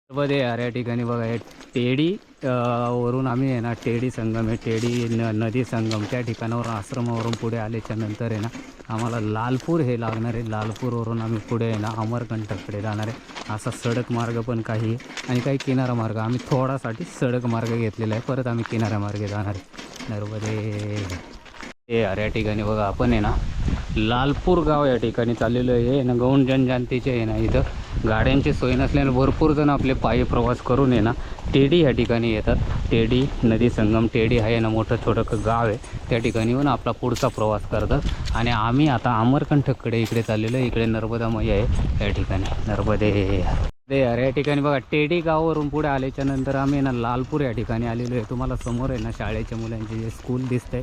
मध्ये यार या ठिकाणी बघा हे टेडी वरून आम्ही आहे ना टेडी संगम आहे टेडी नदी संगम त्या ठिकाणावर आश्रमावरून पुढे आल्याच्या नंतर आहे ना आम्हाला लालपूर हे लागणार आहे. लालपूरवरून आम्ही पुढे आहे ना अमरकंटककडे जाणार आहे. असा सडक मार्ग पण काही आहे आणि काही किनारा मार्ग. आम्ही थोडासाठी सडक मार्ग घेतलेला आहे, परत आम्ही किनारा मार्गे जाणार आहे. नर्मदे हे यार या ठिकाणी बघा आपण आहे ना लालपूर गाव या ठिकाणी चाललेलो आहे ना. गौण जनजातीचे आहे ना इथं गाड्यांची सोय नसल्याने भरपूर जण आपले पायी प्रवास करून आहे ना टेडी या ठिकाणी येतात. टेडी नदी संगम टेडी आहे ना मोठं छोटं गाव आहे, त्या ठिकाणी येऊन आपला पुढचा प्रवास करतात. आणि आम्ही आता अमरकंटककडे इकडे चाललेलो आहे. इकडे नर्मदा मैया आहे या ठिकाणी. नर्मदे यार या ठिकाणी बघा टेडी गावावरून पुढे आल्याच्या नंतर आम्ही ना लालपूर या ठिकाणी आलेलो आहे. तुम्हाला समोर आहे ना शाळेच्या मुलांचे जे स्कूल दिसतंय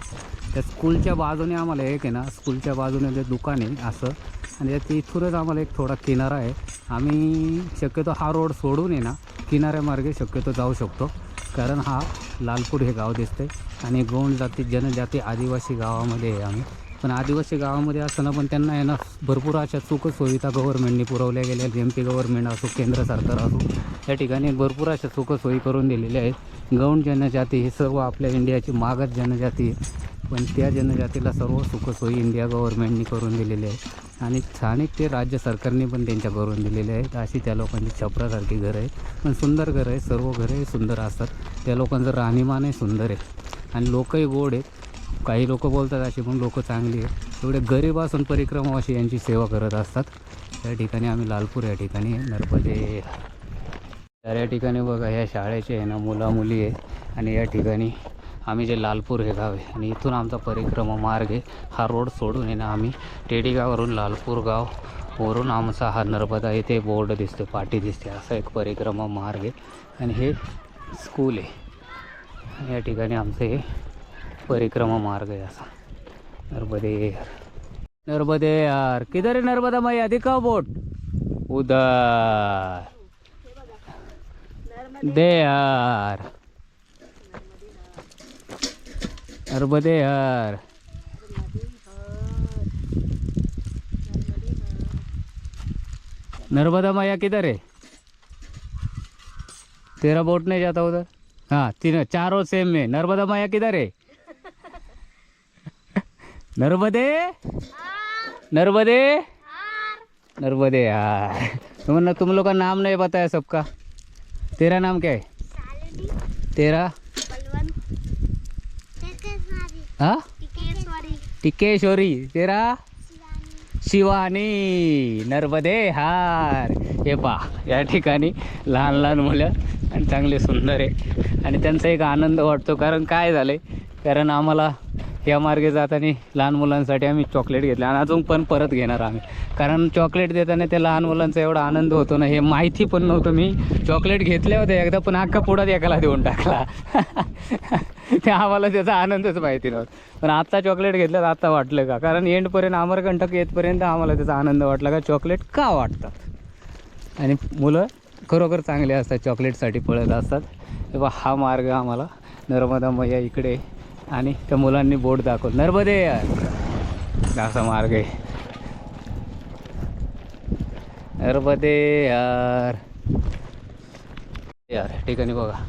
त्या स्कूलच्या बाजूने आम्हाला एक आहे ना स्कूलच्या बाजूने जे दुकान आहे असं, आणि तिथूनच आम्हाला एक थोडा किनारा आहे. आम्ही शक्यतो हा रोड सोडून आहे ना किनाऱ्यामार्गे शक्यतो जाऊ शकतो, कारण हा लालपूर हे गाव दिसतंय आणि गौंड जाती जनजाती आदिवासी गावामध्ये आहे आम्ही. पण आदिवासी गावामध्ये असताना पण त्यांना आहे ना भरपूर अशा सुखसुविधा गव्हर्नमेंटने पुरवल्या गेल्या. MP गव्हर्नमेंट असो केंद्र सरकार असो या ठिकाणी भरपूर अशा सुखसोयी करून दिलेल्या आहेत. गौंड जनजाती हे सर्व आपल्या इंडियाची मागास जनजाती आहे, पण त्या जनजातीला सर्व सुखसोयी इंडिया गव्हर्नमेंटने करून दिलेले आहेत आणि स्थानिक ते राज्य सरकारने पण त्यांच्या करून दिलेले आहेत. अशी त्या लोकांची छपरासारखी घरं आहेत, पण सुंदर घरं आहेत. सर्व घरं सुंदर असतात. त्या लोकांचं राहणीमानही सुंदर आहे आणि लोकही गोड आहेत. काही लोक बोलतात अशी पण लोक चांगली आहेत. एवढे गरीब असून परिक्रमावासी यांची सेवा करत असतात. त्या ठिकाणी आम्ही लालपूर या ठिकाणी नर्मदे तर या ठिकाणी बघा ह्या शाळेचे आहे ना मुली आहेत आणि या ठिकाणी आम्ही जे लालपूर हे गाव आहे आणि इथून आमचा परिक्रमा मार्ग आहे. हा रोड सोडून आहे ना आम्ही टेडी गावावरून लालपूर गाव वरून आमचा हा नर्मदा येथे बोर्ड दिसतो पाटी दिसते असा एक परिक्रमा मार्ग आहे आणि हे स्कूल आहे. या ठिकाणी आमचं हे परिक्रमा मार्ग है ऐसा. नर्मदे यार किधर है नर्मदा मैया दिखाओ बोट उधर दे यार. नर्मदे यार नर्मदा मैया किधर है? तेरा बोट नहीं जाता उधर. हाँ तीनों चारों सेम में. नर्मदा मैया किधर है? नर्मदे नर्मदे नर्मदे यार. तुम लोग का नाम नहीं बताया सबका. तेरा नाम क्या है? तेरा हाँ टिकेश्वरी. तेरा शिवानी. नर्मदे हार. हे पा या ठिकाणी लहान लहान मुलं आणि चांगले सुंदर आहे आणि त्यांचा एक आनंद वाटतो. कारण काय झालं कारण आम्हाला या मार्गे जाताना लहान मुलांसाठी आम्ही चॉकलेट घेतले आणि अजून पण परत घेणार आम्ही. कारण चॉकलेट देताना त्या लहान मुलांचा एवढा आनंद होतो ना हे माहिती पण नव्हतं. मी चॉकलेट घेतले होते एकदा पण अख्खा पुढात एकाला देऊन टाकला. ते आम्हाला त्याचा आनंदच माहिती नव्हता. पण आत्ता चॉकलेट घेतल्यात आत्ता वाटलं का, कारण एंडपर्यंत अमरकंटक येतपर्यंत आम्हाला त्याचा आनंद वाटला का चॉकलेट का वाटतात. आणि मुलं खरोखर चांगले असतात, चॉकलेटसाठी पळत असतात. तेव्हा हा मार्ग आम्हाला नर्मदा मैया इकडे आणि त्या मुलांनी बोट दाखवलं नर्मदे यार असा मार्ग आहे. नर्मदे यार यार ठिकाणी बघा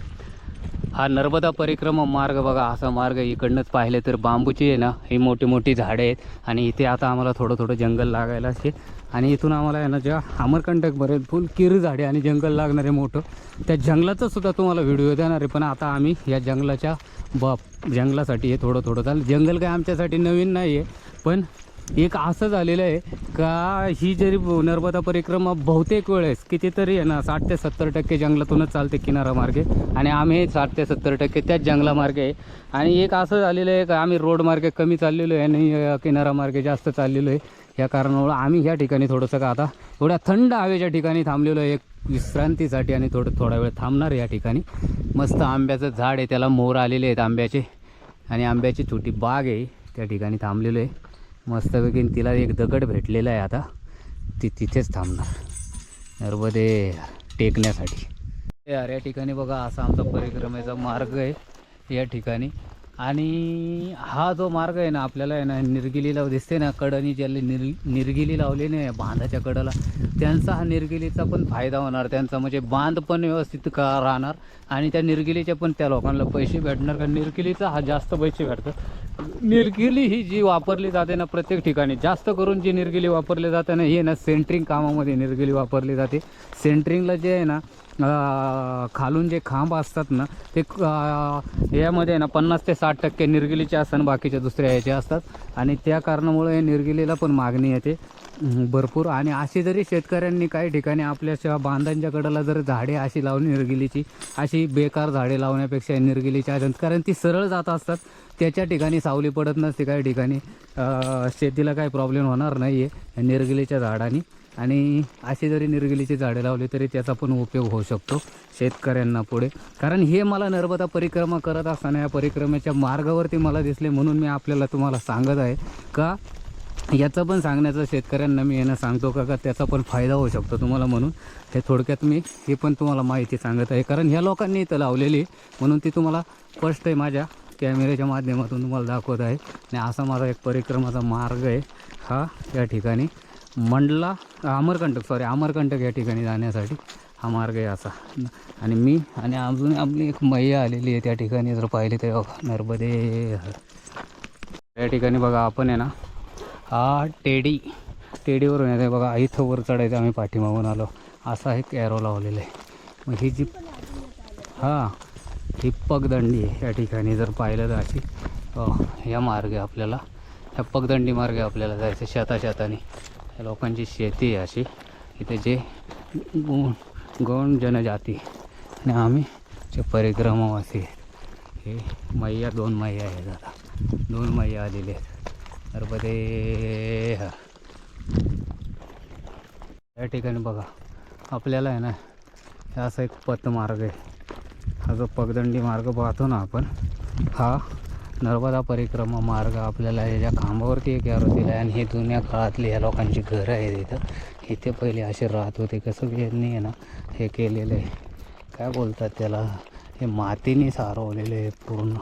हा नर्मदा परिक्रमा मार्ग बघा असा मार्ग. इकडनंच पाहिले तर बांबूची आहे ना ही मोठी मोठी झाडे आहेत आणि इथे आता आम्हाला थोडं थोडं जंगल लागायला असते आणि इथून आम्हाला आहे ना ज्या अमरकंटकपर्यंत फुल किर झाडे आणि जंगल लागणार आहे मोठं. त्या जंगलाचं सुद्धा तुम्हाला व्हिडिओ देणार आहे. पण आता आम्ही या जंगलाच्या जंगलासाठी हे थोडं थोडं चाललं. जंगल काय आमच्यासाठी नवीन नाही आहे, पण एक असं झालेलं आहे का ही जरी नर्मदा परिक्रमा बहुतेक वेळेस कितीतरी आहे ना 60 ते 70% जंगलातूनच चालते किनारा मार्गे आणि आम्ही 60 ते 70% त्याच जंगलामार्गे आहे. आणि एक असं झालेलं आहे का आम्ही रोड मार्गे कमी चाललेलो आहे आणि किनारा मार्गे जास्त चाललेलो आहे. या कारणामुळं आम्ही ह्या ठिकाणी थोडंसं का आता एवढ्या थंड हवेच्या ठिकाणी थांबलेलो आहे एक विश्रांतीसाठी आणि थोडा वेळ थांबणार या ठिकाणी. मस्त आंब्याचं झाड आहे, त्याला मोर आलेले आहेत आंब्याचे आणि आंब्याची छोटी बाग आहे, त्या ठिकाणी थांबलेलो आहे मस्तपैकी. तिला एक दगड भेटलेला आहे आता ती तिथेच थांबणार नर्मदे टेकण्यासाठी. यार या ठिकाणी बघा असा आमचा परिक्रमेचा मार्ग आहे. या ठिकाणी आणि हा जो मार्ग आहे ना आपल्याला आहे ना निर्गिलीला दिसते ना कडनी ज्याला निर्गिली लावली नाही बांधाच्या कडेला, त्यांचा हा निर्गिलीचा पण फायदा होणार. त्यांचा म्हणजे बांध पण व्यवस्थित राहणार आणि त्या निर्गिलीचे पण त्या लोकांना पैसे भेटणार. कारण निर्गिलीचा हा जास्त पैसे भेटतात. निर्गिली ही जी वापरली जाते ना प्रत्येक ठिकाणी, जास्त करून जी निर्गिली वापरली जाते ना ही ना सेंटरिंग कामामध्ये निर्गिली वापरली जाते. सेंटरिंगला जे आहे ना खालून जे खांब असतात ना ते यामध्ये ना 50 ते 60% निर्गिलीचे असतात, बाकीच्या दुसऱ्या याचे असतात. आणि त्या कारणामुळे निर्गिलीला पण मागणी येते भरपूर. आणि अशी जरी शेतकऱ्यांनी काही ठिकाणी आपल्या बांधांच्या कडेला जर झाडे अशी लावली निर्गिलीची, अशी बेकार झाडे लावण्यापेक्षा निर्गिलीच्या, कारण ती सरळ जात असतात, त्याच्या ठिकाणी सावली पडत नसते, काही ठिकाणी शेतीला काही प्रॉब्लेम होणार नाही आहे निर्गिलीच्या झाडांनी. आणि अशी जरी निर्गिलीची झाडे लावली तरी त्याचा पण उपयोग होऊ शकतो शेतकऱ्यांना पुढे. कारण हे मला नर्मदा परिक्रमा करत असताना या परिक्रमेच्या मार्गावरती मला दिसले, म्हणून मी आपल्याला तुम्हाला सांगत आहे का याचं पण सांगण्याचं शेतकऱ्यांना मी यांना सांगतो का त्याचा पण फायदा होऊ शकतो तुम्हाला. म्हणून हे थोडक्यात मी हे पण तुम्हाला माहिती सांगत आहे, कारण ह्या लोकांनी इथं लावलेली म्हणून ती तुम्हाला स्पष्ट आहे माझ्या कॅमेऱ्याच्या माध्यमातून तुम्हाला दाखवत आहे. आणि असा माझा एक परिक्रमाचा मार्ग आहे हा या ठिकाणी मंडला अमरकंटक या ठिकाणी जाण्यासाठी हा मार्ग आहे असा. आणि मी आणि अजून आपली एक मैया आलेली आहे त्या ठिकाणी, जर पाहिली तर बघा नर्मदे. या ठिकाणी बघा आपण आहे ना हा टेडीवरून येते बघा, इथं वर चढायचं आम्ही पाठीमागून आलो, असा एक एरो लावलेला आहे. मग ही जी ही पगदंडी आहे या ठिकाणी जर पाहिलं तर अशी या मार्गे आपल्याला ह्या पगदंडी मार्गे आपल्याला जायचं शेताने. या लोकांची शेती आहे अशी, इथे जे गौण जनजाती आणि आम्ही जे परिक्रमावासी आहेत. हे मैया 2 मैया आहेत, आता 2 मैया आलेले आहेत नर्मदे. या ठिकाणी बघा आपल्याला आहे ना हे असा एक पथमार्ग आहे. हा जो पगदंडी मार्ग पाहतो ना आपण, हा नर्मदा परिक्रमा मार्ग आपल्याला याच्या खांबावरती एक एरो दिला आहे. आणि हे जुन्या काळातले या लोकांची घरं आहेत इथं. इथे पहिले असे राहत होते. कसं यांनी आहे ना हे केलेलं आहे, काय बोलतात त्याला, हे मातीने सारवलेले आहे पूर्ण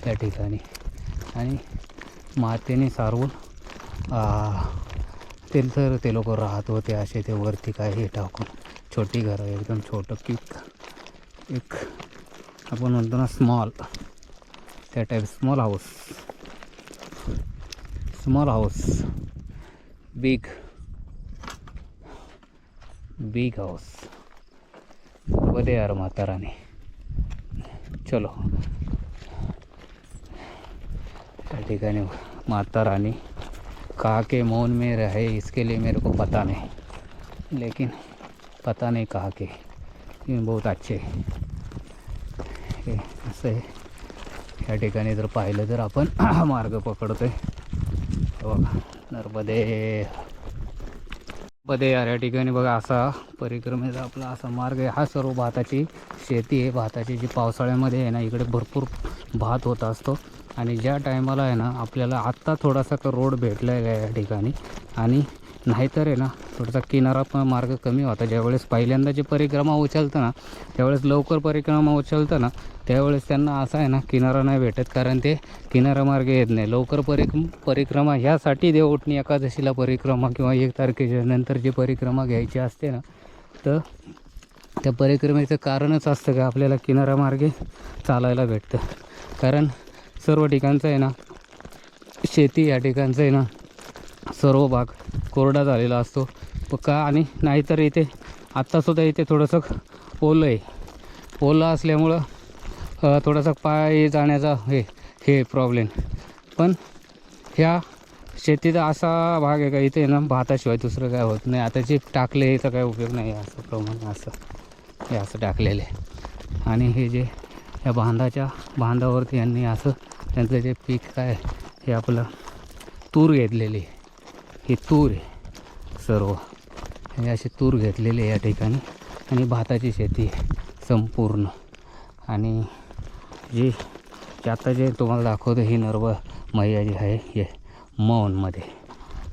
त्या ठिकाणी. आणि मातीने सारवून ते लोक राहत होते असे. ते वरती काय हे टाकून छोटी घरं, एकदम छोटं एक आपण म्हणतो ना स्मॉल, त्या type small house big house. बदे यार माता रानी, चलो. त्या ठिकाणी माता रानी कहा के मौन में रहे इसके लिए मेरे को पता नहीं, लेकिन पता नहीं कहा के ये बहुत अच्छे हे असं आहे. या ठिकाणी जर पाहिलं तर आपण मार्ग पकडतोय बघा नर्मदे यार. या ठिकाणी बघा असा परिक्रमेचा आपला असा मार्ग आहे. हा सर्व भाताची शेती आहे. भाताची जी पावसाळ्यामध्ये आहे ना इकडे भरपूर भात होत असतो. आणि ज्या टायमाला आहे ना आपल्याला आत्ता थोडासा रोड भेटलेला आहे या ठिकाणी, आणि नाहीतर आहे ना थोडासा किनारा मार्ग कमी होता. ज्यावेळेस पहिल्यांदा जे परिक्रमा उचलतं ना, त्यावेळेस लवकर परिक्रमा उचलतं ना, त्यावेळेस त्यांना असा आहे ना किनारा नाही भेटत, कारण ते किनारा मार्ग येत नाही लवकर. परिक्रमा ह्यासाठी देवउठणी एकादशीला परिक्रमा किंवा 1 तारखेच्या नंतर जी परिक्रमा घ्यायची असते ना, तर त्या परिक्रमेचं कारणच असतं का आपल्याला किनारा मार्गे चालायला भेटतं. कारण सर्व ठिकाणचं आहे ना शेती, या ठिकाणचं आहे ना सर्व भाग कोरडा झालेला असतो का. आणि नाहीतर इथे आत्तासुद्धा इथे थोडंसं ओलं असल्यामुळं थोडासा पाय जाण्याचा हे प्रॉब्लेम. पण ह्या शेतीचा असा भाग आहे का इथे ना भाताशिवाय दुसरं काय होत नाही. आता जे टाकले याचा काय उपयोग नाही, असं प्रमाणे हे असं टाकलेलं आहे. आणि हे जे या बांधावरती यांनी असं त्यांचं जे पीक काय हे आपलं तूर घेतलेली, ही तूर आहे सर्व, हे अशी तूर घेतलेली आहे या ठिकाणी. आणि भाताची शेती आहे संपूर्ण. आणि जी आता जे तुम्हाला दाखवतो ही मैया जी आहे हे मौनमध्ये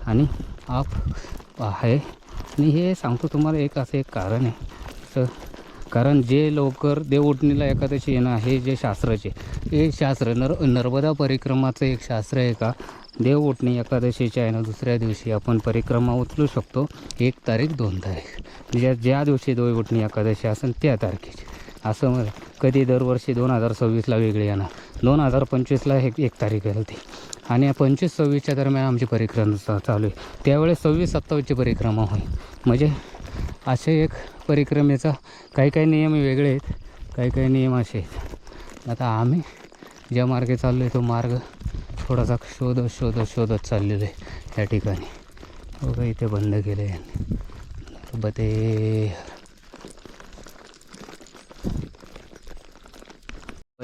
आणि आप आहे. आणि हे सांगतो तुम्हाला एक असं एक कारण आहे, तर कारण जे लवकर देवउठणीला एकादशी आहे ना, हे जे शास्त्राचे हे शास्त्र नर्मदा परिक्रमाचं एक शास्त्र आहे का, देवउठणी एकादशीच्या आहे ना दुसऱ्या दिवशी आपण परिक्रमा उचलू शकतो. 1 तारीख 2 तारीख ज्या दिवशी देवउठणी एकादशी असेल त्या तारखेची. असं मग कधी दरवर्षी 2026ला वेगळी येणार, 2025ला 1 तारीख आहे ती, आणि 25-26च्या दरम्यान आमची परिक्रमा चालू आहे. त्यावेळेस 26-27ची परिक्रमा होईल. म्हणजे असे एक परिक्रमेचा काही नियम वेगळे आहेत, काही नियम असे आहेत. आता आम्ही ज्या मार्गे चाललो आहे तो मार्ग थोडासा शोधत चाललेलो आहे. त्या ठिकाणी बघा इथे बंद केले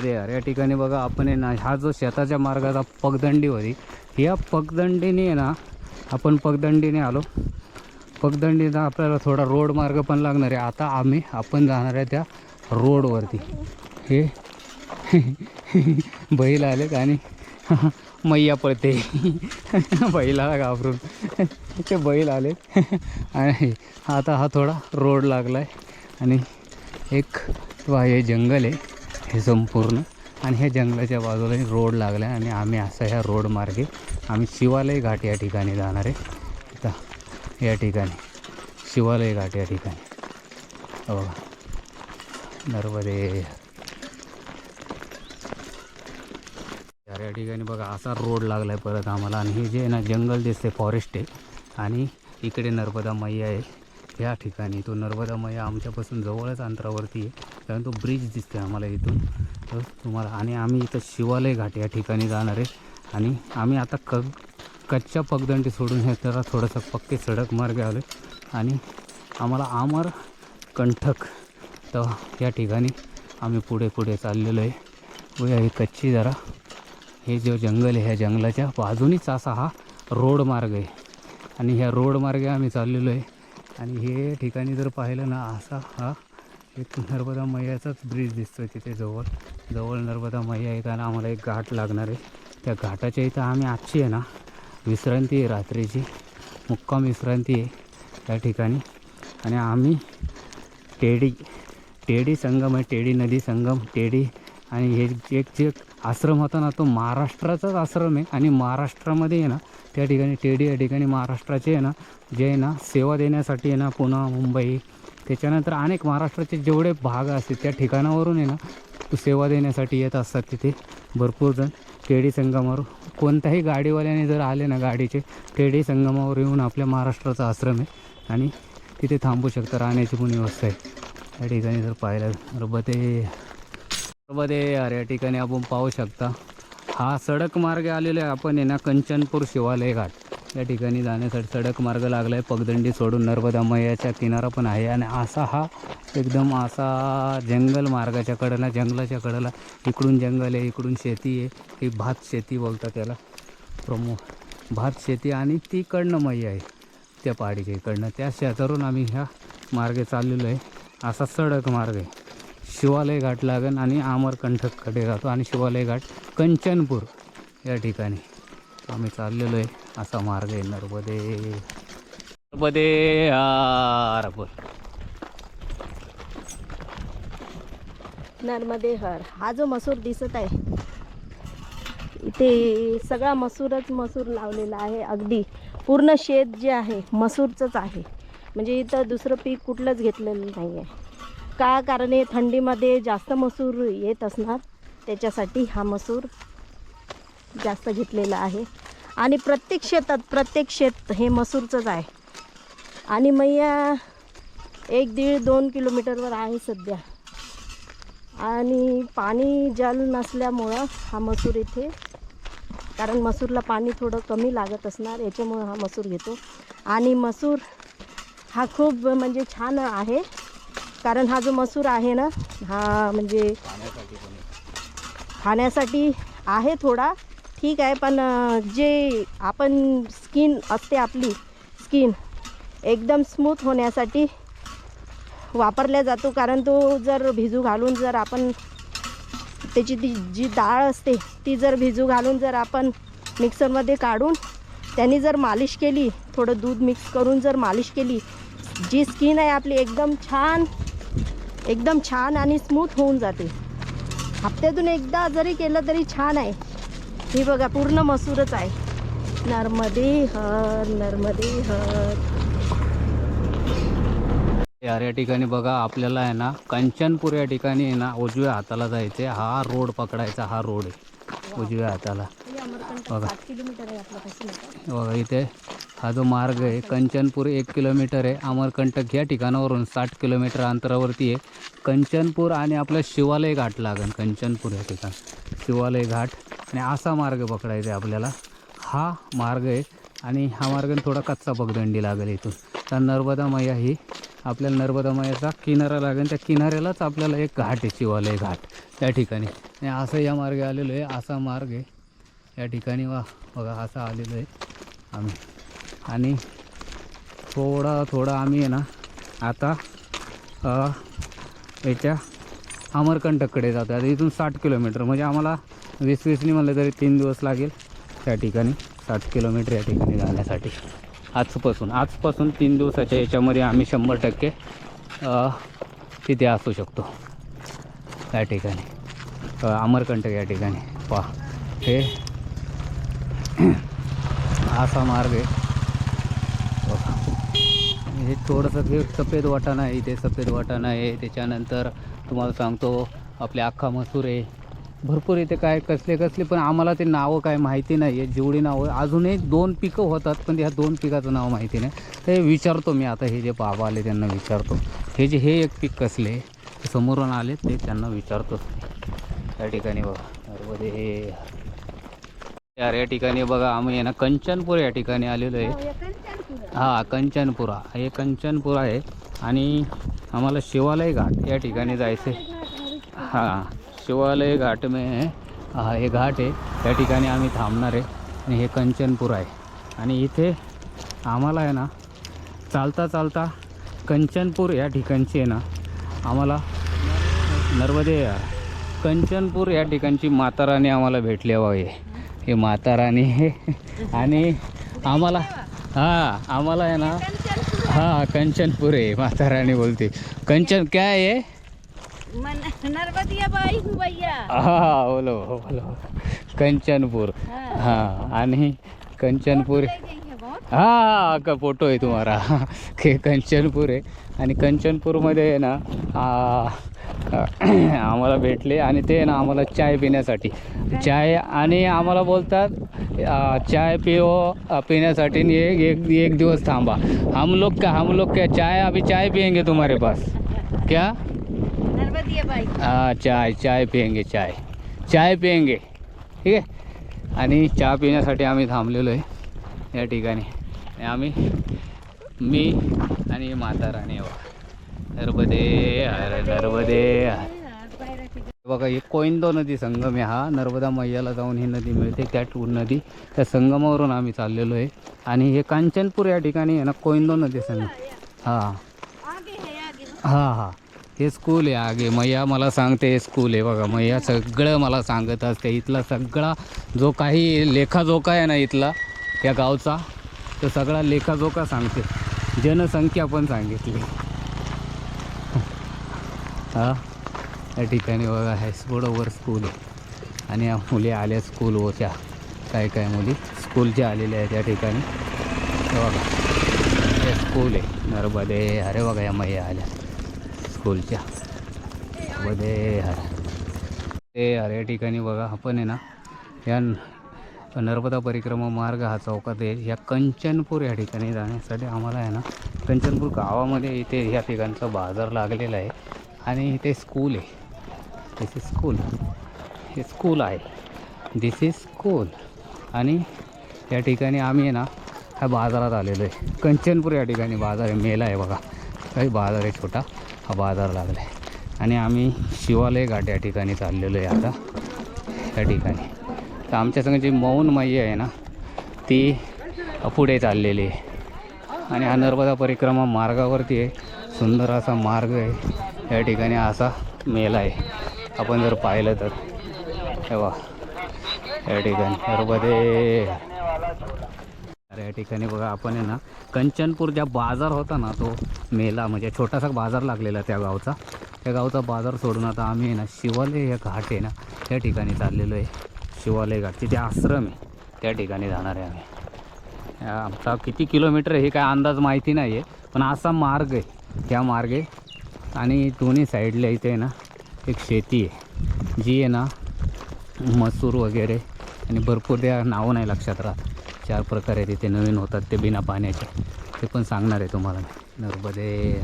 यार. या ठिकाणी बघा आपण आहे ना, हा जो शेताच्या मार्गाचा पगदंडी होती, या पगदंडीने आहे ना, आपण पगदंडीने आलो. पगदंडीचा आपल्याला थोडा रोड मार्ग पण लागणार आहे. आता आपण जाणार आहे त्या रोडवरती. हे बैल आलेत आणि मैया पळते बैलाला घाबरून ते बैल आलेत. आणि आता हा थोडा रोड लागला आहे आणि एक हे जंगल आहे हे संपूर्ण, आणि ह्या जंगलाच्या बाजूला रोड लागला आहे. आणि आम्ही असं ह्या रोड मार्गे आम्ही शिवालय घाट या ठिकाणी जाणार आहे. आता या ठिकाणी शिवालय घाट या ठिकाणी हो नर्मदे या ठिकाणी बघा असा रोड लागला आहे परत आम्हाला. आणि हे जे आहे ना जंगल दिसते, फॉरेस्ट आहे, आणि इकडे नर्मदा मैया आहे. या ठिकाणी तो नर्मदा मैया आमच्यापासून जवळच अंतरावरती आहे, कारण तो ब्रिज दिसते आम्हाला इथून तर तुम्हाला. आणि आम्ही इथं शिवालय घाट या ठिकाणी जाणार आहे. आणि आम्ही आता कच्च्या पगदंडी सोडून हे तर थोडंसं पक्के सडक मार्गे आलो आहे. आणि आम्हाला आमर कंठक तर या ठिकाणी आम्ही पुढे चाललेलो आहे. व ही कच्ची जरा हे जो जंगल आहे, ह्या जंगलाच्या बाजूनीच असा हा रोड मार्ग आहे. आणि ह्या रोड मार्गे आम्ही चाललेलो आहे. आणि हे ठिकाणी जर पाहिलं ना, असा हा एक नर्मदा मैयाचाच ब्रिज दिसतो तिथे जवळ नर्मदा मैया आहे. आणि आम्हाला एक घाट लागणार आहे. त्या घाटाच्या इथं आम्ही आजची आहे ना विश्रांती आहे, रात्रीची मुक्काम विश्रांती आहे त्या ठिकाणी. आणि आम्ही टेडी संगम आहे, टेडी नदी संगम टेडी. आणि हे एक जे आश्रम होता ना तो महाराष्ट्राचाच आश्रम आहे. आणि महाराष्ट्रामध्ये आहे ना त्या ठिकाणी टेडी या ठिकाणी महाराष्ट्राचे आहे ना जे आहे ना सेवा देण्यासाठी आहे ना, पुणे मुंबई त्याच्यानंतर अनेक महाराष्ट्राचे जेवढे भाग असतात त्या ठिकाणावरून आहे ना सेवा देण्यासाठी येत असतात. तिथे भरपूर जण टेडी संगमावर कोणत्याही गाडीवाल्याने जर आले ना गाडीचे, टेडी संगमावर येऊन आपल्या महाराष्ट्राचा आश्रम आहे आणि तिथे थांबू शकता, राहण्याची पण व्यवस्था आहे. या ठिकाणी जर पाहिलं नर्मदे यार या ठिकाणी आपण पाहू शकता हा सडक मार्ग आलेला आहे. आपण आहे ना कंचनपूर शिवालय घाट या ठिकाणी जाण्यासाठी सडक मार्ग लागला आहे. पगदंडी सोडून नर्मदा मैयाचा किनारा पण आहे. आणि असा हा एकदम असा जंगल मार्गाच्या कडेला, जंगलाच्या कडेला इकडून जंगल आहे, इकडून शेती आहे. ही भात शेती बोलतात त्याला, भात शेती. आणि तिकडनं मैया आहे त्या पहाडीच्या इकडनं, त्या शेतावरून आम्ही ह्या मार्गे चाललेलो आहे. असा सडक मार्ग आहे. शिवालय घाट लागन आणि अमरकंठककडे जातो. आणि शिवालय घाट कंचनपूर या ठिकाणी आम्ही चाललेलो आहे. असा मार्ग आहे. नर्मदे यार बोल. नर्मदे हर. हा जो मसूर दिसत आहे इथे सगळा मसूर लावलेला आहे. अगदी पूर्ण शेत जे आहे मसूरचंच आहे. म्हणजे इथं दुसरं पीक कुठलंच घेतलेलं नाही आहे. का कारण हे थंडीमध्ये जास्त मसूर येत असणार, त्याच्यासाठी हा मसूर जास्त घेतलेला आहे. आणि प्रत्येक शेत हे मसूरचंच आहे. आणि मैया 1-1.5-2 किलोमीटरवर आहे सध्या. आणि पाणी जल नसल्यामुळं हा मसूर इथे, कारण मसूरला पाणी थोडं कमी लागत असणार याच्यामुळं हा मसूर घेतो. आणि मसूर हा खूप म्हणजे छान आहे, कारण हा जो मसूर आहे ना हा म्हणजे खाण्यासाठी आहे थोडा ठीक आहे, पण जे आपण स्किन असते आपली स्किन एकदम स्मूथ होण्यासाठी वापरला जातो. कारण तो जर भिजू घालून जर आपण त्याची जी डाळ असते ती जर भिजू घालून जर आपण मिक्सरमध्ये काढून त्यांनी जर मालिश केली, थोडं दूध मिक्स करून जर मालिश केली, जी स्किन आहे आपली एकदम छान एकदम छान आणि स्मूथ होऊन जाते. हप्त्यातून एकदा जरी केलं तरी छान आहे. ही बघा पूर्ण मसूरच आहे. नर्मदे हर नर्मदे हर. या ठिकाणी बघा आपल्याला आहे ना कंचनपूर या ठिकाणी आहे ना उजव्या हाताला जायचे. हा रोड पकडायचा, हा रोड आहे उजव्या हाताला. बघा 7 किलोमीटर आहे आपल्यापासून. बघा इथे हा जो मार्ग आहे कंचनपूर 1 किलोमीटर आहे. अमरकंटक या ठिकाणावरून 60 किलोमीटर अंतरावरती आहे कंचनपूर. आणि आपलं शिवालय घाट लागेल कंचनपूर या ठिकाण शिवालय घाट. आणि असा मार्ग पकडायचा आहे आपल्याला. हा मार्ग आहे आणि हा मार्ग थोडा कच्चा पगदंडी लागेल इथून. तर नर्मदा मैया ही आपल्याला नर्मदा मैयाचा किनारा लागेल. त्या किनाऱ्यालाच आपल्याला एक घाट आहे शिवालय घाट त्या ठिकाणी. आणि असं या मार्गे आलेलो आहे. असा मार्ग आहे या ठिकाणी. बघा असं आलेलो आहे आम्ही. आणि थोडा आम्ही आहे ना आता याच्या अमरकंटककडे जातो. आता इथून 60 किलोमीटर म्हणजे आम्हाला 20-20 म्हणलं तरी 3 दिवस लागेल त्या ठिकाणी. 60 किलोमीटर या ठिकाणी जाण्यासाठी आजपासून 3 दिवसाच्या याच्यामध्ये आम्ही 100% तिथे असू शकतो त्या ठिकाणी अमरकंटक या ठिकाणी. पहा हे असा मार्ग आहे. हे थोडंसं हे सफेद वाटाणा आहे. इथे सफेद वाटाणा आहे. त्याच्यानंतर तुम्हाला सांगतो आपले अख्खा मसूर आहे. भरपूर इथे काय कसले पण आम्हाला ते नावं काय माहिती नाही आहे. जेवढी नावं अजूनही 2 पिकं होतात पण ह्या 2 पिकाचं नाव माहिती नाही. ते विचारतो मी आता. हे जे बाबा आले त्यांना विचारतो. हे एक पीक कसले समोरून आले ते त्यांना विचारतो त्या ठिकाणी. बघा नर्मदे यार या ठिकाणी बघा आम्ही आहे ना कंचनपूर या ठिकाणी आलेलो आहे. हा कंचनपुरा हे कंचनपूर आहे. आणि आम्हाला शिवालय घाट या ठिकाणी जायचं आहे. हां शिवालय घाट में हे घाट आहे त्या ठिकाणी आम्ही थांबणार आहे. आणि हे कंचनपूर आहे. आणि इथे आम्हाला आहे ना चालता कंचनपूर या ठिकाणची आहे ना आम्हाला नर्मदे कंचनपूर या ठिकाणची माताराणी आम्हाला भेटली हवी. हे माताराणी हे. आणि आम्हाला आम्हाला आहे ना कंचनपूर आहे. माताराणी बोलते कंचन काय आहे नर्मदियाबाई भैया. बोलो कंचनपूर. आणि कंचनपूर का फोटो आहे तुम्हाला. हे कंचनपूर आहे. आणि कंचनपूरमध्ये आहे ना आम्हाला भेटले. आणि ते ना आम्हाला चाय पिण्यासाठी आणि आम्हाला बोलतात चाय पिण्यासाठी एक दिवस थांबा. हम लोग क्या चाय अभी चाय पियेंगे तुम्हारे पास क्या. चाय पियेंगे चाय पियेंगे ठीक आहे. आणि चहा पिण्यासाठी आम्ही थांबलेलो आहे या ठिकाणी. मी आणि माताराणी नर्मदे बघा. हे कोइंदो नदी संगम आहे. हा नर्मदा मैयाला जाऊन ही नदी मिळते. त्या संगमावरून आम्ही चाललेलो आहे. आणि हे कांचनपूर या ठिकाणी आहे ना कोइंदो नदी संगम. हां हे स्कूल आहे आगे. मैया मला सांगते हे स्कूल आहे. बघा मैया सगळं मला सांगत असते. इथला सगळा जो काही लेखाजोखा आहे ना इथला या गावचा तो सगळा लेखाजोखा सांगते. जनसंख्या पण सांगितली. या ठिकाणी बघा हे बरोबर स्कूल आहे. आणि या मुली आल्या स्कूलच्या काय मुली स्कूलच्या आलेल्या आहेत या ठिकाणी. बघा हे स्कूल आहे नर्मदे. अरे बघा या मैया आल्या स्कूलच्या मध्ये. या ठिकाणी बघा आपण आहे ना या नर्मदा परिक्रमा मार्ग हा चौकात आहे. या कंचनपूर या ठिकाणी जाण्यासाठी आम्हाला आहे ना कंचनपूर गावामध्ये इथे ह्या ठिकाणचा बाजार लागलेला आहे. आणि इथे स्कूल आहे. दिस इज स्कूल. हे स्कूल आहे. दिस इज स्कूल. आणि या ठिकाणी आम्ही आहे ना ह्या बाजारात आलेलो आहे. कंचनपूर या ठिकाणी बाजार आहे. मेला आहे बघा. काही बाजार आहे छोटा. हा बाजार लागला आहे. आणि आम्ही शिवालय घाट या ठिकाणी चाललेलो आहे आता या ठिकाणी. तर आमच्या संग जी मौन मैया आहे ना ती पुढे चाललेली आहे. आणि हा नर्मदा परिक्रमा मार्गावरती आहे. सुंदर असा मार्ग आहे या ठिकाणी. असा मेला आहे. आपण जर पाहिलं तर तेव्हा या ठिकाणी नर्मदे या ठिकाणी बघा आपण आहे ना कंचनपूर ज्या बाजार होता ना तो मेला म्हणजे छोटासा बाजार लागलेला त्या गावचा त्या गावचा बाजार सोडून आता आम्ही आहे ना शिवालय हे घाट आहे ना त्या ठिकाणी चाललेलो आहे. शिवालय घाट तिथे आश्रम आहे, त्या ठिकाणी जाणार आहे आम्ही. आमचा किती किलोमीटर हे काय अंदाज माहिती नाही आहे, पण असा मार्ग आहे, त्या मार्गे. आणि दोन्ही साईडला इथे आहे ना एक शेती आहे जी आहे ना मसूर वगैरे आणि भरपूर त्या नावं नाही लक्षात राहत. 4 प्रकारे तिथे नवीन होतात ते बिना पाण्याचे, ते पण सांगणार आहे तुम्हाला नर्मदे.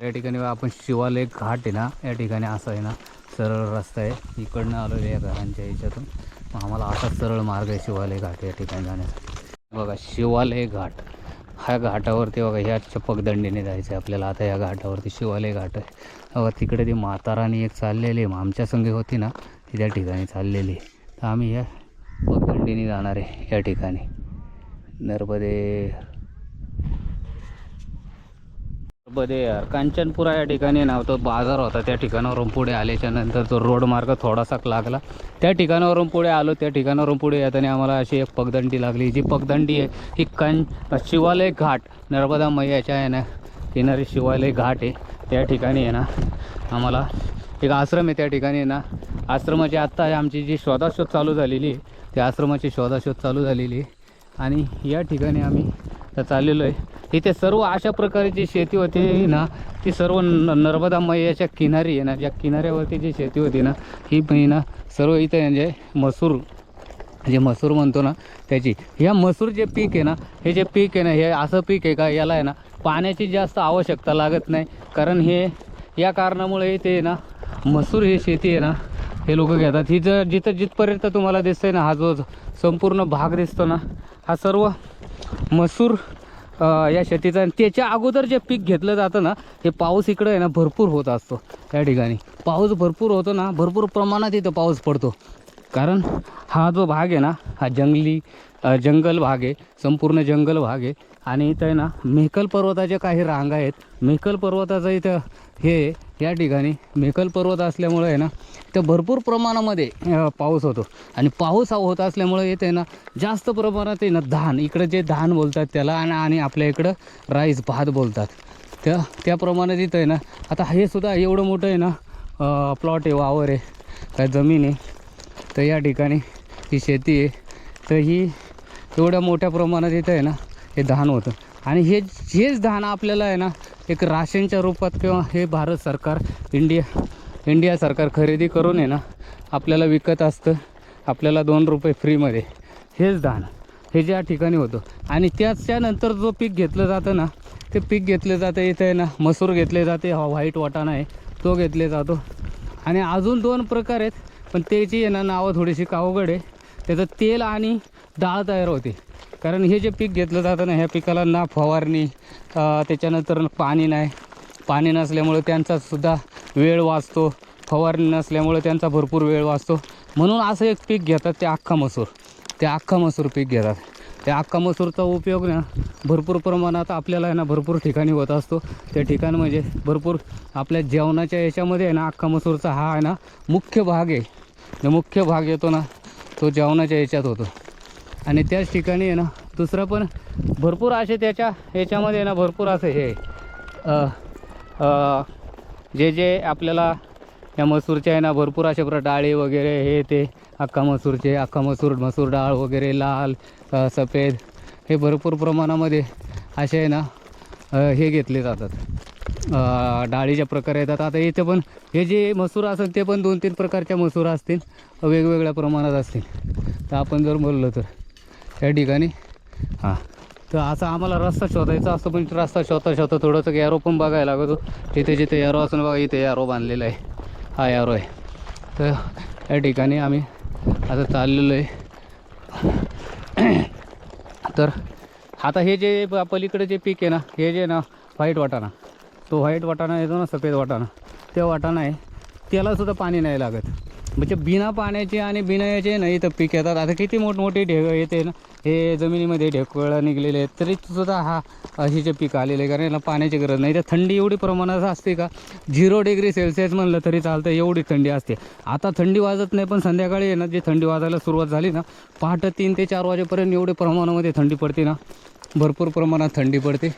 या ठिकाणी आपण शिवालय घाट आहे ना या ठिकाणी असं आहे ना सरळ रस्ता आहे. इकडनं आलो या घरांच्या ह्याच्यातून, मग आम्हाला असा सरळ मार्ग आहे शिवालय घाट या ठिकाणी जाण्याचा. बघा शिवालय घाट, ह्या घाटावरती बघा ह्या चपकदंडीने जायचं आहे आपल्याला. आता या घाटावरती शिवालय घाट आहे. बघा तिकडे ती म्हातारानी एक चाललेली आहे, आमच्या संघी होती ना ती त्या ठिकाणी चाललेली. तर आम्ही ह्या चपकदंडीने जाणार आहे या ठिकाणी. नर्मदे यार. कांचनपुरा या ठिकाणी ना तो बाजार होता, त्या ठिकाणावरून पुढे आल्याच्या नंतर तो रोड मार्ग थोडासा लागला. त्या ठिकाणावरून पुढे आलो, त्या ठिकाणावरून पुढे येताना आम्हाला अशी एक पगदंडी लागली. जी पगदंडी आहे ही शिवालय घाट, नर्मदा मैयाच्या आहे ना किनारी शिवालय घाट आहे. त्या ठिकाणी आहे ना आम्हाला एक आश्रम आहे, त्या ठिकाणी आहे ना आश्रमाची आत्ता आमची जी शोधाशोध चालू झालेली आहे, त्या आश्रमाची शोधाशोध चालू झालेली आहे. आणि या ठिकाणी आम्ही तर चाललेलो आहे. इथे सर्व अशा प्रकारची शेती होती ना, ती सर्व नर्मदा मैयाच्या किनारी आहे ना, ज्या किनाऱ्यावरती जी शेती होती ना ही ना सर्व इथे म्हणजे मसूर, जे मसूर म्हणतो ना त्याची, ह्या मसूर जे पीक आहे ना, हे जे पीक आहे ना हे असं पीक आहे का याला आहे ना पाण्याची जास्त आवश्यकता लागत नाही. कारण हे या कारणामुळे इथे ना मसूर ही शेती आहे ना हे लोक घेतात. ही जिथपर्यंत तुम्हाला दिसतंय ना, हा जो संपूर्ण भाग दिसतो ना हा सर्व मसूर या शेतीचा. त्याच्या अगोदर जे पीक घेतलं जातं ना, हे पाऊस इकडं आहे ना भरपूर होत असतो. त्या ठिकाणी पाऊस भरपूर होतो ना, भरपूर प्रमाणात इथं पाऊस पडतो. कारण हा जो भाग आहे ना हा जंगल भाग आहे, संपूर्ण जंगल भाग आहे. आणि इथं आहे ना मेहकल पर्वताचे काही रांगा आहेत. मेहकल पर्वताचं इथं हे या ठिकाणी मेहकल पर्वत असल्यामुळे आहे ना इथं भरपूर प्रमाणामध्ये पाऊस होतो. आणि पाऊस होत असल्यामुळे इथे ना जास्त प्रमाणात आहे ना धान, इकडं जे धान बोलतात त्याला, आणि आपल्या इकडं राईस भात बोलतात, त्याप्रमाणे इथं आहे ना. आता हे सुद्धा एवढं मोठं आहे ना प्लॉट आहे, वावर आहे, काय जमीन आहे. तर या ठिकाणी ही शेती आहे. तर ही एवढ्या मोठ्या प्रमाणात इथं आहे ना हे धान होतं. आणि हेच धान आपल्याला आहे ना एक राशनच्या रूपात किंवा हे भारत सरकार इंडिया सरकार खरेदी करून आहे ना आपल्याला विकत असतं, आपल्याला 2 रुपये फ्रीमध्ये. हेच धान हे ज्या ठिकाणी होतं. आणि त्याच्यानंतर जो पीक घेतलं जातं ना ते पीक घेतलं जातं इथं आहे ना मसूर घेतले जाते, हा व्हाईट वाटाणा आहे तो घेतले जातो. आणि अजून 2 प्रकार आहेत, पण त्याची आहे ना नावं थोडीशी अवघड आहे. त्याचं तेल आणि डाळ तयार होते. कारण हे जे पीक घेतलं जातं ना ह्या पिकाला ना फवारणी, त्याच्यानंतर पाणी नसल्यामुळे त्यांचासुद्धा वेळ वाचतो, फवारणी नसल्यामुळे त्यांचा भरपूर वेळ वाचतो. म्हणून असं एक पीक घेतात ते अख्खा मसूर पीक घेतात. त्या अख्खा मसूरचा उपयोग ना भरपूर प्रमाणात आपल्याला आहे ना भरपूर ठिकाणी होत असतो. त्या ठिकाण म्हणजे भरपूर आपल्या जेवणाच्या याच्यामध्ये आहे ना अख्खा मसूरचा हा आहे ना मुख्य भाग आहे. जो मुख्य भाग येतो ना तो जेवणाच्या याच्यात होतो. आणि त्याच ठिकाणी आहे ना दुसरं पण भरपूर असे त्याच्या याच्यामध्ये आहे ना भरपूर असं हे जे आपल्याला या मसूरच्या आहे ना भरपूर अशा डाळी वगैरे हे ते अख्खा मसूर डाळ वगैरे लाल सफेद हे भरपूर प्रमाणामध्ये असे आहे ना हे घेतले जातात. डाळीच्या प्रकार येतात. आता इथे पण हे जे मसूर असेल ते पण 2-3 प्रकारच्या मसूर असतील, वेगवेगळ्या प्रमाणात असतील. तर आपण जर बोललो तर त्या ठिकाणी तर असा आम्हाला रस्ता शोधायचा असतो. पण रस्ता शोधता थोडंसं एरो पण बघायला लागतो. जिथे एरो असून बघा इथे एरो बांधलेला आहे, हा एरो आहे. तर या ठिकाणी आम्ही आता चाललेलो आहे. तर आता हे जे पलीकडे जे पीक आहे ना हे जे ना व्हाईट वाटाणा, तो व्हाईट वाटाणा येतो ना सफेद वाटाणा, ते वाटाणा आहे त्यालासुद्धा पाणी नाही लागत. म्हणजे बिना पाण्याचे आणि बिना याचे ना इथं पीक येतात. आता किती मोठमोठे ढेग येते ना हे जमिनीमध्ये ढेकळं निघलेले आहेत तरीसुद्धा हे जे पीक आलेलं आहे. कारण याला पाण्याची गरज नाही. तर थंडी एवढी प्रमाणात असते का 0 डिग्री सेल्सिअस म्हणलं तरी चालतं, एवढी थंडी असते. आता थंडी वाजत नाही, पण संध्याकाळी आहे ना जी थंडी वाजायला सुरुवात झाली ना पहाटे 3 ते 4 वाजेपर्यंत एवढे प्रमाणामध्ये थंडी पडते ना, भरपूर प्रमाणात थंडी पडते.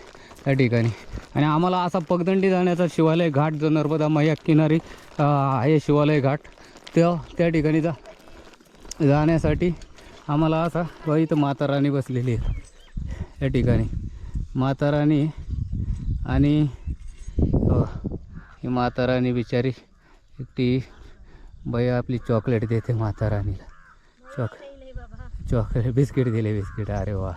त्या ठिकाणी. आणि आम्हाला असा पगदंडी जाण्याचा शिवालय घाट जो नर्मदा मैया किनारी आहे शिवालय घाट, त्या ठिकाणी जाण्यासाठी आम्हाला असा इथं माता राणी बसलेली आहे या ठिकाणी. माता राणी आणि ही माता राणी बिचारी ती बाई आपली चॉकलेट देते माता राणीला. चॉकलेट बिस्किट दिले, बिस्किट. अरे वा,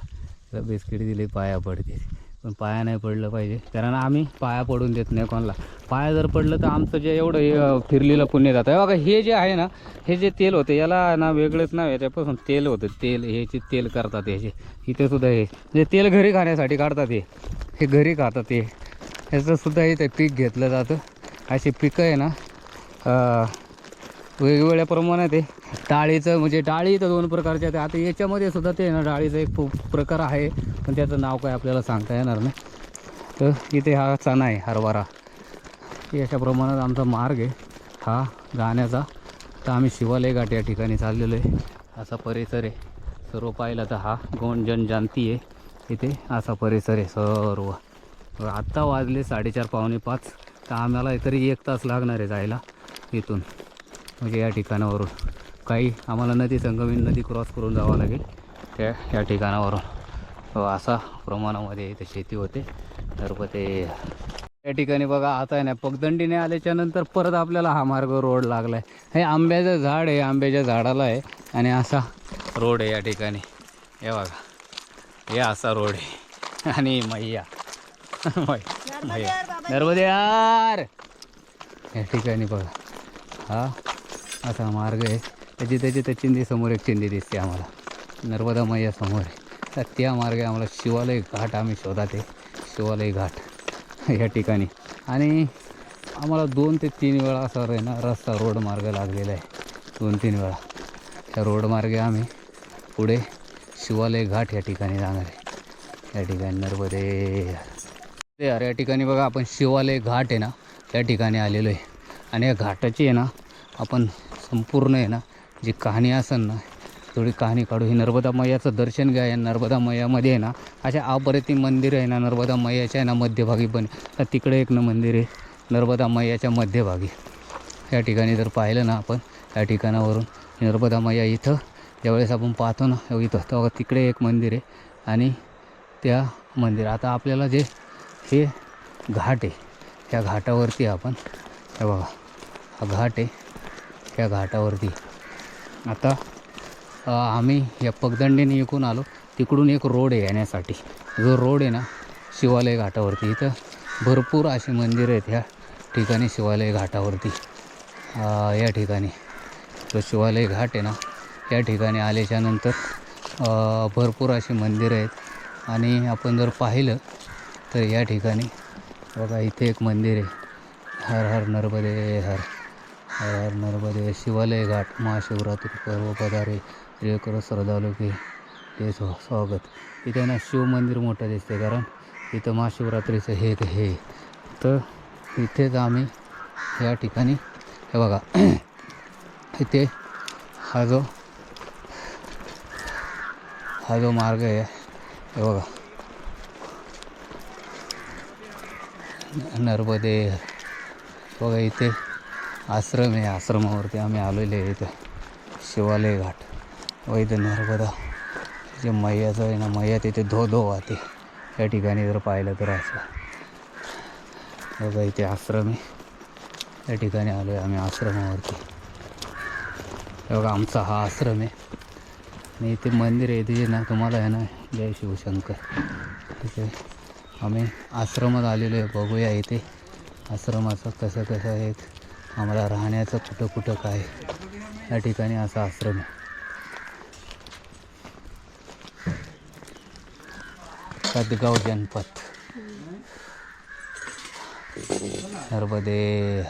बिस्किट दिले, पाया पडते. पण पाया नाही पडलं पाहिजे, कारण आम्ही पाया पडून देत नाही कोणाला. पाया जर पडलं तर आमचं जे एवढं फिरलेलं पुण्य जातं. बघा हे जे आहे ना, हे जे तेल होते याला ना वेगळंच नाव, याच्यापासून तेल होतं. तेल ह्याचे तेल करतात याचे. इथे सुद्धा हे जे तेल घरी खाण्यासाठी काढतात, हे घरी खातात. हे ह्याचंसुद्धा इथे पीक घेतलं जातं. अशी पिकं आहे ना वेगवेगळ्या प्रमाणात आहे. डाळीचं म्हणजे डाळी तर 2 प्रकारच्या आहेत. आता याच्यामध्ये सुद्धा ते ना डाळीचा एक प्रकार आहे, पण त्याचं नाव काय आपल्याला सांगता येणार नाही. तर इथे हा चणा आहे, हरभरा. अशा प्रमाणात आमचा मार्ग आहे हा जाण्याचा. तर आम्ही शिवालय घाट या ठिकाणी चाललेलो आहे. असा परिसर आहे सर्व. पाहिलं तर हा गोंड जनजानती आहे इथे. असा परिसर आहे सर्व. आत्ता वाजले 4:30 पावणे 5. तर आम्हाला तरी 1 तास लागणार आहे जायला इथून, म्हणजे या ठिकाणावरून. काही आम्हाला नदी संगमीन नदी क्रॉस करून जावं लागेल या ठिकाणावरून. असा प्रमाणामध्ये इथे शेती होते. तर ते या ठिकाणी बघा आता आहे ना, पगदंडीने आल्याच्या नंतर परत आपल्याला हा मार्ग रोड लागला आहे. हे आंब्याचं झाड आहे, आंब्याच्या झाडाला आहे आणि असा रोड आहे या ठिकाणी. हे बघा, हे असा रोड आहे. आणि मैया मैया नर्मदे यार या ठिकाणी बघा हा असा मार्ग आहे. त्याची त्या चिंदी समोर एक चिंदी दिसते आम्हाला, नर्मदा मैया समोर आहे. तर त्या मार्गे आम्हाला शिवालय घाट आम्ही शोधात आहे. शिवालय घाट या ठिकाणी. आणि आम्हाला 2 ते 3 वेळा असा आहे ना रस्ता रोड मार्ग लागलेला आहे. 2-3 वेळा त्या रोड मार्गे आम्ही पुढे शिवालय घाट या ठिकाणी जाणार आहे. या ठिकाणी नर्मदे यार या ठिकाणी बघा आपण शिवालय घाट आहे ना त्या ठिकाणी आलेलो आहे. आणि या घाटाची आहे ना आपण संपूर्ण आहे ना जी कहाणी असेल ना थोडी कहाणी काढू. ही नर्मदा मैयाचं दर्शन घ्या. या नर्मदा मैयामध्ये आहे ना अशा अप्रतिम मंदिर आहे ना नर्मदा मैयाच्या आहे ना मध्यभागी. पण तिकडे एक मंदिर आहे नर्मदा मैयाच्या मध्यभागी. या ठिकाणी जर पाहिलं ना आपण या ठिकाणावरून नर्मदा मैया इथं ज्यावेळेस आपण पाहतो ना इथं, तेव्हा तिकडे एक मंदिर आहे. आणि त्या मंदिर आता आपल्याला जे हे घाट आहे त्या घाटावरती आपण हे बघा हा घाट आहे. त्या घाटावरती आता आम्ही या पगदंडीने इकडून आलो. तिकडून एक रोड आहे येण्यासाठी. जो रोड आहे ना शिवालय घाटावरती, इथं भरपूर अशी मंदिरं आहेत ह्या ठिकाणी शिवालय घाटावरती. या ठिकाणी जो शिवालय घाट आहे ना या ठिकाणी आल्याच्यानंतर भरपूर अशी मंदिरं आहेत. आणि आपण जर पाहिलं तर या ठिकाणी बघा इथे एक मंदिर आहे. हर हर नर्मदे हर हर नर्मदे. शिवालय घाट महाशिवरात्री पर्व पधारे प्रिय करो श्रद्धालू की हे स्वागत. इथे ना शिव मंदिर मोठं दिसते, कारण इथं महाशिवरात्रीचं हे तर इथेच आम्ही या ठिकाणी हे बघा इथे हा जो मार्ग आहे हे बघा नर्मदे. बघा इथे आश्रम आहे. आश्रमावरती आम्ही आलेले आहे. इथं शिवालय घाट व इथं नर्मदा जे मैयाचं आहे ना मैया तिथे धो वाहते. या ठिकाणी जर पाहिलं तर असं बघा इथे आश्रम आहे. या ठिकाणी आलो आहे आम्ही आश्रमावरती. बघा आमचा हा आश्रम आहे. आणि इथे मंदिर आहे तिथे ना तुम्हाला आहे ना जय शिवशंकर. तिथे आम्ही आश्रमात आलेलो आहे. बघूया इथे आश्रमाचं कसं आहे, आम्हाला राहण्याचं कुठं काय. या ठिकाणी असा आश्रम आहे. सदगाव जनपद नर्मदे.